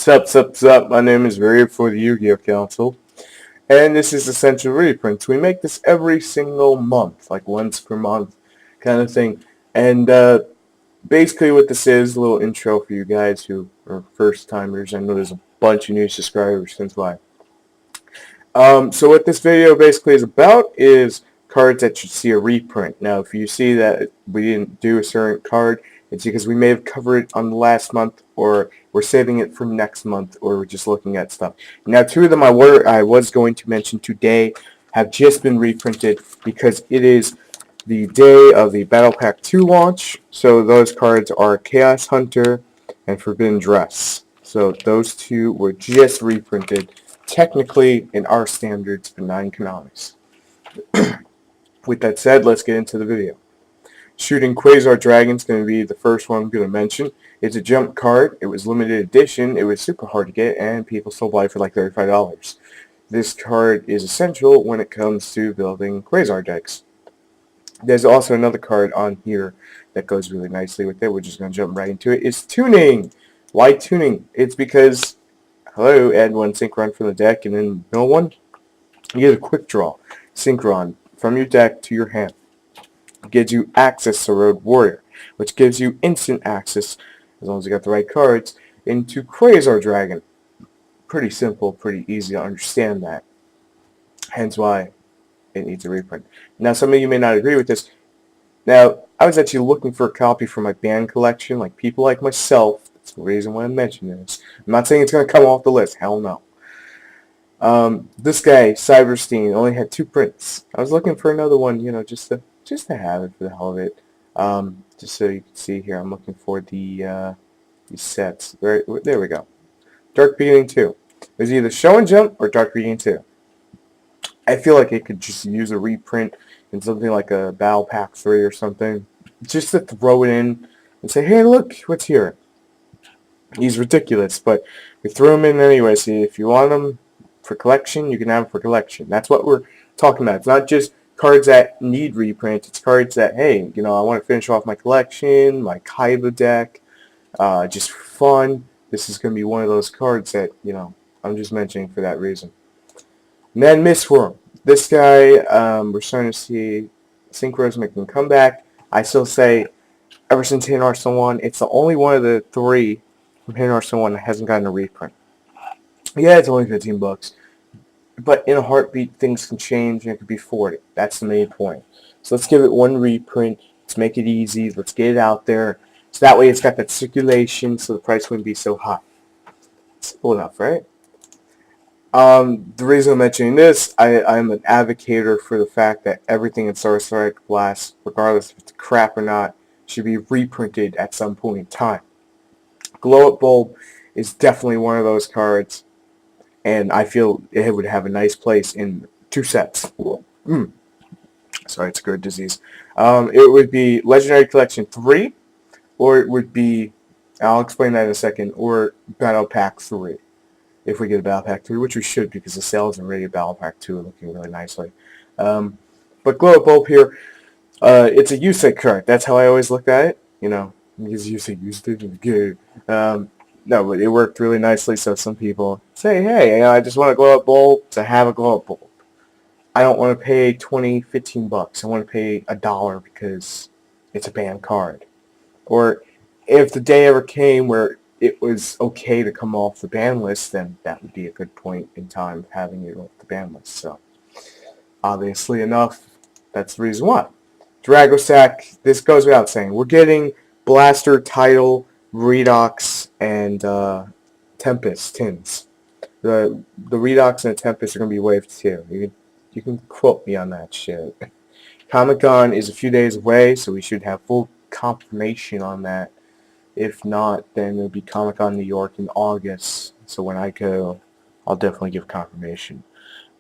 Sup. My name is Ray for the Yu-Gi-Oh! Council, and this is Essential Reprints. We make this every single month, like once per month kind of thing. And basically what this is, a little intro for you guys who are first-timers. I know there's a bunch of new subscribers, since why. So what this video basically is about is cards that should see a reprint. Now, if you see that we didn't do a certain card, it's because we may have covered it on the last month, or we're saving it for next month, or we're just looking at stuff. Now, two of them I was going to mention today have just been reprinted because it is the day of the Battle Pack 2 launch. So those cards are Chaos Hunter and Forbidden Dress. So those two were just reprinted, technically in our standards, for 9 Konamis. With that said, let's get into the video. Shooting Quasar Dragon is going to be the first one I'm going to mention. It's a jump card. It was limited edition. It was super hard to get, and people still buy it for like $35. This card is essential when it comes to building Quasar decks. There's also another card on here that goes really nicely with it. We're just going to jump right into it. It's tuning. Why tuning? It's because, hello, add one Synchron from the deck, and then no one. You get a quick draw Synchron from your deck to your hand. It gives you access to Road Warrior, which gives you instant access, as long as you got the right cards, into Quasar Dragon. Pretty simple, pretty easy to understand that. Hence why it needs a reprint. Now, some of you may not agree with this. Now, I was actually looking for a copy for my band collection, like people like myself. That's the reason why I'm mentioning this. I'm not saying it's going to come off the list. Hell no. This guy, Cyberstein, only had 2 prints. I was looking for another one, you know, just to have it for the hell of it. Just so you can see here, I'm looking for the these sets. There we go. Dark Beginning 2. There's either Show and Jump or Dark Beginning 2. I feel like it could just use a reprint in something like a Battle Pack 3 or something. Just to throw it in and say, hey, look, what's here? He's ridiculous, but we threw him in anyway. See, if you want him for collection, you can have him for collection. That's what we're talking about. It's not just cards that need reprint. It's cards that, hey, you know, I want to finish off my collection, my Kaiba deck, just for fun. This is going to be one of those cards that, you know, I'm just mentioning for that reason. And then Mistworm. This guy, we're starting to see Synchros making a comeback. I still say, ever since Hidden Arsenal 1, it's the only one of the 3 from Hidden Arsenal 1 that hasn't gotten a reprint. Yeah, it's only $15. But in a heartbeat, things can change, and it could be 40. That's the main point. So let's give it one reprint. Let's make it easy. Let's get it out there. So that way it's got that circulation, so the price wouldn't be so high. Simple enough, right? The reason I'm mentioning this, I'm an advocate for the fact that everything in Star Strike Blast, regardless if it's crap or not, should be reprinted at some point in time. Glow Up Bulb is definitely one of those cards, and I feel it would have a nice place in 2 sets. Sorry, it's a good disease. It would be Legendary Collection 3, or it would be, I'll explain that in a second, or Battle Pack 3. If we get a Battle Pack 3, which we should, because the sales already of Battle Pack 2 are looking really nicely. But Glow Up Bulb here, it's a Yusei card. That's how I always looked at it, you know, because Yusei used it good. No, but it worked really nicely, so some people say, hey, you know, I just want a Glow Up Bulb to have a Glow Up Bulb. I don't want to pay $20, $15. I want to pay $1 because it's a banned card. Or if the day ever came where it was okay to come off the ban list, then that would be a good point in time having it off the ban list. So, obviously enough, that's the reason why. Drago Sack, this goes without saying. We're getting Blaster, Tidal, Redox, and Tempest tins. The Redox and the Tempest are going to be wave 2. You can quote me on that shit. Comic-Con is a few days away, so we should have full confirmation on that. If not, then it'll be Comic-Con New York in August. So when I go, I'll definitely give confirmation.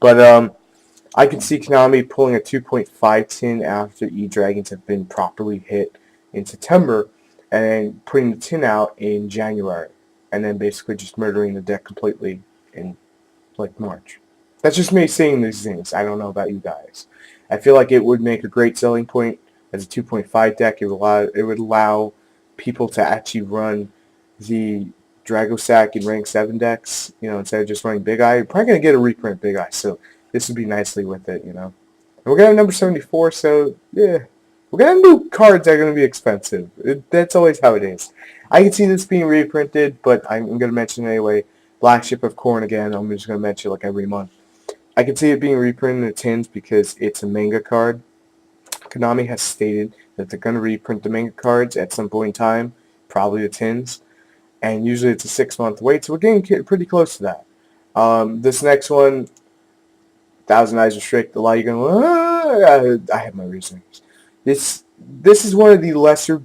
But I can see Konami pulling a 2.5 tin after E-Dragons have been properly hit in September, and then putting the tin out in January, and then basically just murdering the deck completely in like March. That's just me seeing these things. I don't know about you guys. I feel like it would make a great selling point as a 2.5 deck. It would allow people to actually run the Drago Sack and rank 7 decks, instead of just running Big Eye. You're probably going to get a reprint Big Eye, so this would be nicely with it, And we're going to have number 74, so, yeah. We're going to do cards that are going to be expensive. That's always how it is. I can see this being reprinted, but I'm going to mention it anyway. Black Ship of Corn again, I'm just going to mention it like every month. I can see it being reprinted in the tins because it's a manga card. Konami has stated that they're going to reprint the manga cards at some point in time, probably the tins. And usually it's a 6-month wait, so we're getting pretty close to that. This next one, Thousand Eyes Restrict, a lot of you going, I have my reasons. This is one of the lesser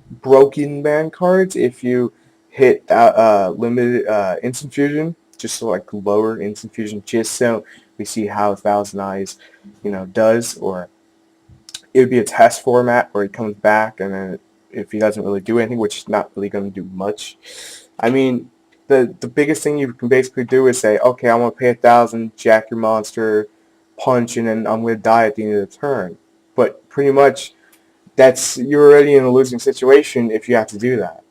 broken man cards if you hit limited instant fusion, just so like lower instant fusion, just so we see how Thousand Eyes, does, or it would be a test format where he comes back and then if he doesn't really do anything, which is not really going to do much. I mean, the biggest thing you can basically do is say, okay, I'm going to pay 1,000, jack your monster, punch, and then I'm going to die at the end of the turn. But pretty much, you're already in a losing situation if you have to do that.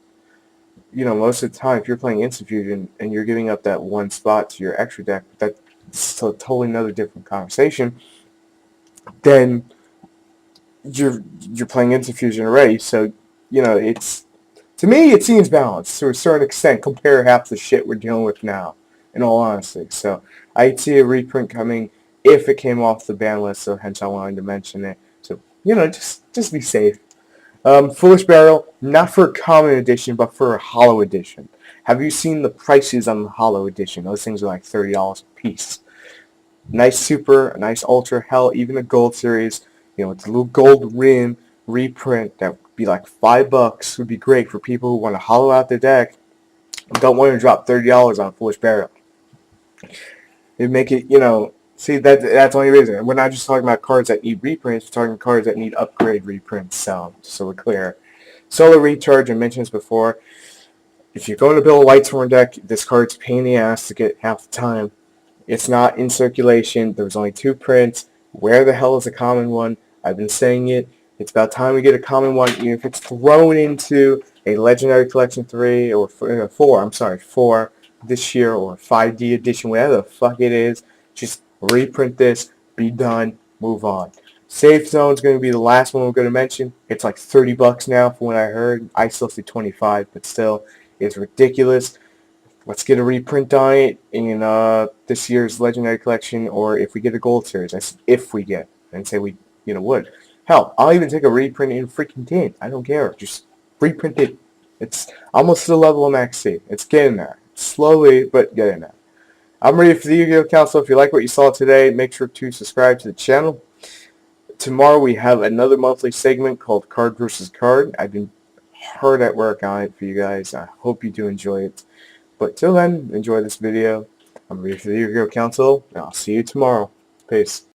Most of the time, if you're playing Instant Fusion and you're giving up that one spot to your extra deck, that's a totally another different conversation. Then you're playing Instant Fusion already, so it's, to me, it seems balanced to a certain extent. Compare half the shit we're dealing with now, in all honesty. So I'd see a reprint coming if it came off the ban list, so hence I wanted to mention it. So just be safe. Foolish Barrel, not for a common edition, but for a hollow edition. Have you seen the prices on the hollow edition? Those things are like $30 a piece. Nice super, a nice ultra, hell, even a gold series. It's a little gold rim reprint that would be like $5 would be great for people who want to hollow out their deck and don't want to drop $30 on Foolish Barrel. It'd make it, see, that's the only reason. We're not just talking about cards that need reprints, we're talking cards that need upgrade reprints, so we're clear. Solar Recharge, I mentioned this before. If you're going to build a Lightsworn deck, this card's a pain in the ass to get half the time. It's not in circulation. There's only 2 prints. Where the hell is a common one? I've been saying it. It's about time we get a common one, even if it's thrown into a Legendary Collection 3 or 4 this year, or 5D edition, whatever the fuck it is. Just reprint this, be done, move on. Safe Zone's going to be the last one we're going to mention. It's like $30 now from what I heard. I still see 25, but still, it's ridiculous. Let's get a reprint on it in this year's Legendary Collection, or if we get a Gold Series. I said if we get, and say we would. Hell, I'll even take a reprint in freaking tin. I don't care. Just reprint it. It's almost to the level of Max C. It's getting there. Slowly, but getting there. I'm ready for the Yu-Gi-Oh! Council. If you like what you saw today, make sure to subscribe to the channel. Tomorrow we have another monthly segment called Card vs. Card. I've been hard at work on it for you guys. I hope you do enjoy it. But till then, enjoy this video. I'm ready for the Yu-Gi-Oh! Council, and I'll see you tomorrow. Peace.